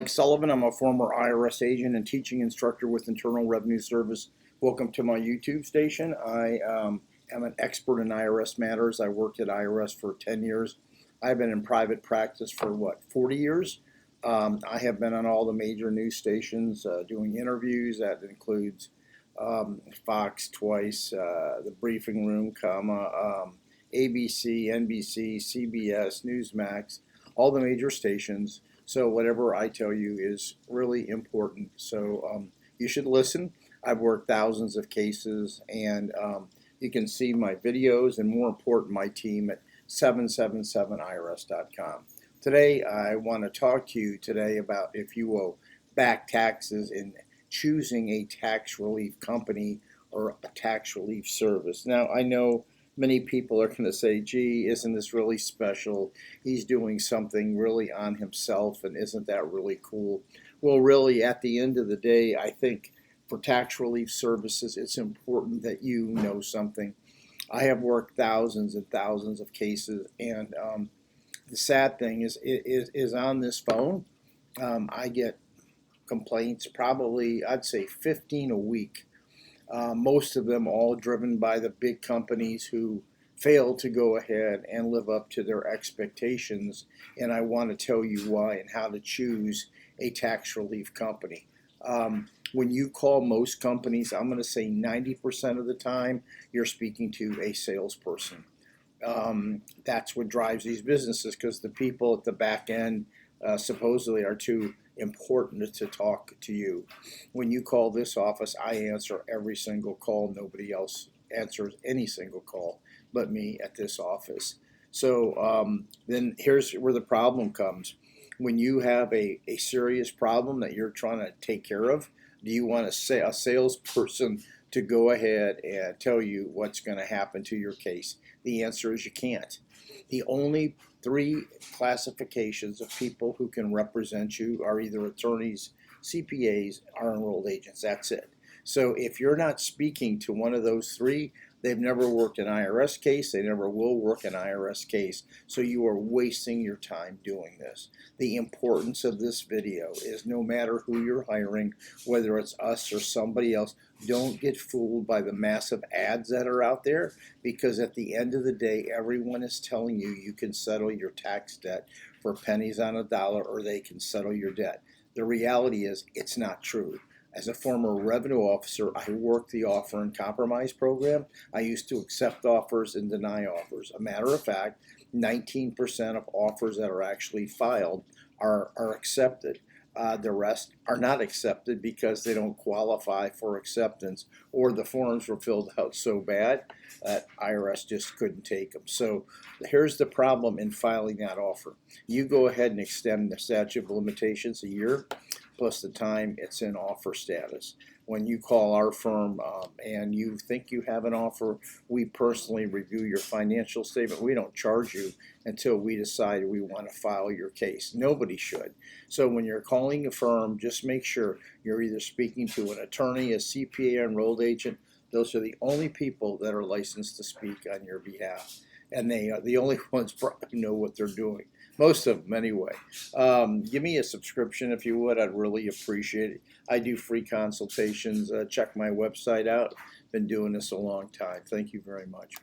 Sullivan. I'm a former IRS agent and teaching instructor with Internal Revenue Service. Welcome to my YouTube station. I am an expert in IRS matters. I worked at IRS for 10 years. I've been in private practice for 40 years. I have been on all the major news stations doing interviews. That includes Fox twice, the Briefing Room, ABC, NBC, CBS, Newsmax, all the major stations. So whatever I tell you is really important. So you should listen. I've worked thousands of cases, and you can see my videos and, more important, my team at 777irs.com. Today, I want to talk to you today about if you owe back taxes in choosing a tax relief company or a tax relief service. Now, I know many people are going to say, gee, isn't this really special? He's doing something really on himself, and isn't that really cool? Well, really, at the end of the day, I think for tax relief services, it's important that you know something. I have worked thousands and thousands of cases, and the sad thing is on this phone, I get complaints, probably I'd say 15 a week. Most of them all driven by the big companies who fail to go ahead and live up to their expectations. And I want to tell you why and how to choose a tax relief company. When you call most companies, I'm going to say 90% of the time, you're speaking to a salesperson. That's what drives these businesses, because the people at the back end supposedly are too important to talk to you. When you call this office, I answer every single call. Nobody else answers any single call but me at this office. So then here's where the problem comes. When you have a serious problem that you're trying to take care of, do you want a salesperson to go ahead and tell you what's going to happen to your case? The answer is you can't. The only three classifications of people who can represent you are either attorneys, CPAs, or enrolled agents. That's it. So if you're not speaking to one of those three, they've never worked an IRS case, they never will work an IRS case, so you are wasting your time doing this. The importance of this video is, no matter who you're hiring, whether it's us or somebody else, don't get fooled by the massive ads that are out there, because at the end of the day, everyone is telling you you can settle your tax debt for pennies on a dollar, or they can settle your debt. The reality is, it's not true. As a former revenue officer, I worked the offer and compromise program. I used to accept offers and deny offers. A matter of fact, 19% of offers that are actually filed are accepted. The rest are not accepted because they don't qualify for acceptance, or the forms were filled out so bad that IRS just couldn't take them. So here's the problem in filing that offer. You go ahead and extend the statute of limitations a year, plus the time it's in offer status. When you call our firm and you think you have an offer, we personally review your financial statement. We don't charge you until we decide we want to file your case. Nobody should. So when you're calling a firm, just make sure you're either speaking to an attorney, a CPA, enrolled agent. Those are the only people that are licensed to speak on your behalf, and they are the only ones probably know what they're doing. Most of them, anyway. Give me a subscription if you would. I'd really appreciate it. I do free consultations. Check my website out. Been doing this a long time. Thank you very much.